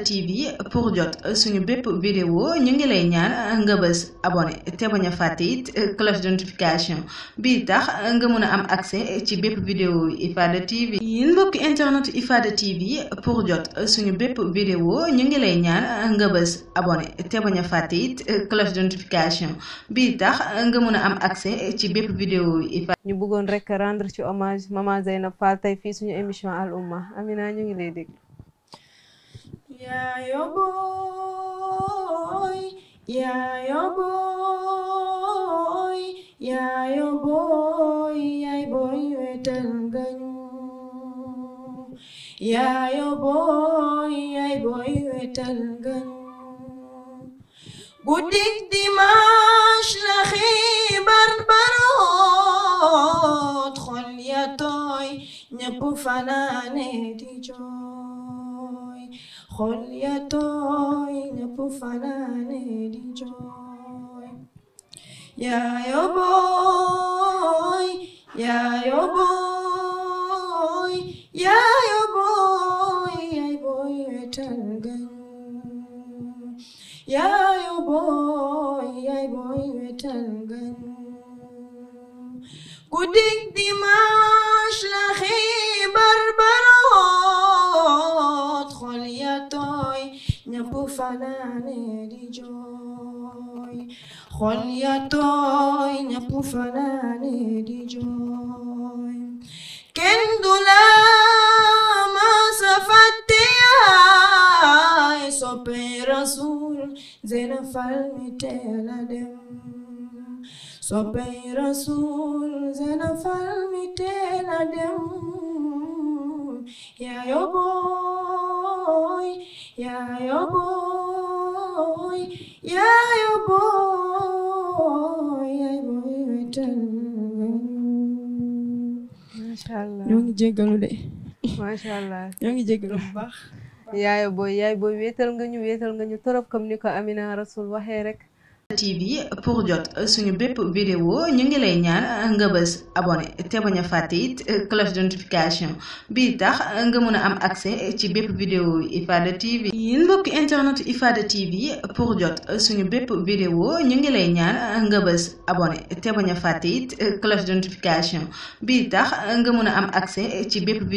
TV pour jot suñu bépp vidéo ñu ngi lay ñaan nga bës abonné te bañ a fàtte it cloche de notification bii tax nga mën a am accès ci bépp vidéo IFADA TV. yéen mbokki internet IFADA TV pour jot suñu bépp vidéo ñu ngi lay ñaan nga bës abonné te bañ a fàtte it cloche de notification bii tax nga mën a am accès ci bépp vidéo IFADA. ñu bëggoon rek rendre ci hommage maman Zeynab Fall tey fii suñu émission Al Oumma Amina ñu ngi lay dégg. Yayo boy, yayo boy, yayo boy, yayo boy wetal ganyu. Yayo boy wetal ganyu. Guddik dimanche la xibar barot, xol ya tooy ñépp fanaane di jooy. Xol ya tooy ñépp fanaane di jooy. Yayo boy, yayo boy, yayo boy, yayo boy wetal ganyu. Yayo boy wetal ganyu. Guddik dimanche la xibar barot, xol ya tooy ñépp fanaane di jooy. Xol ya tooy ñépp fanaane di jooy. Kenn du la masa fàtte yaay soppe Rasul Zeynab Fall mi teel a dem. Soppe Rasul Zeynab Fall mi teel a dem. Yayo boy, yayo boy, yayo boy, yayo boy wetal. Masha Allah ñoo ngi jéggalu de. Masha Allah ñoo ngi jéggalu bu baax. yaay booy wéetal nga ñu torop comme ni ko Amina Rasul waxee rek. TV pour jot suñu bépp vidéo ñu ngi lay ñaan nga bës abonné te bañ a fàtte it cloche de notification bii tax nga mën a am accès ci bépp vidéo IFADA TV. yéen mbokki internet IFADA TV pour jot suñu bépp vidéo ñu ngi lay ñaan nga bës abonné te bañ a fàtte it cloche de notification bii tax nga mën a am accès ci bépp vidéo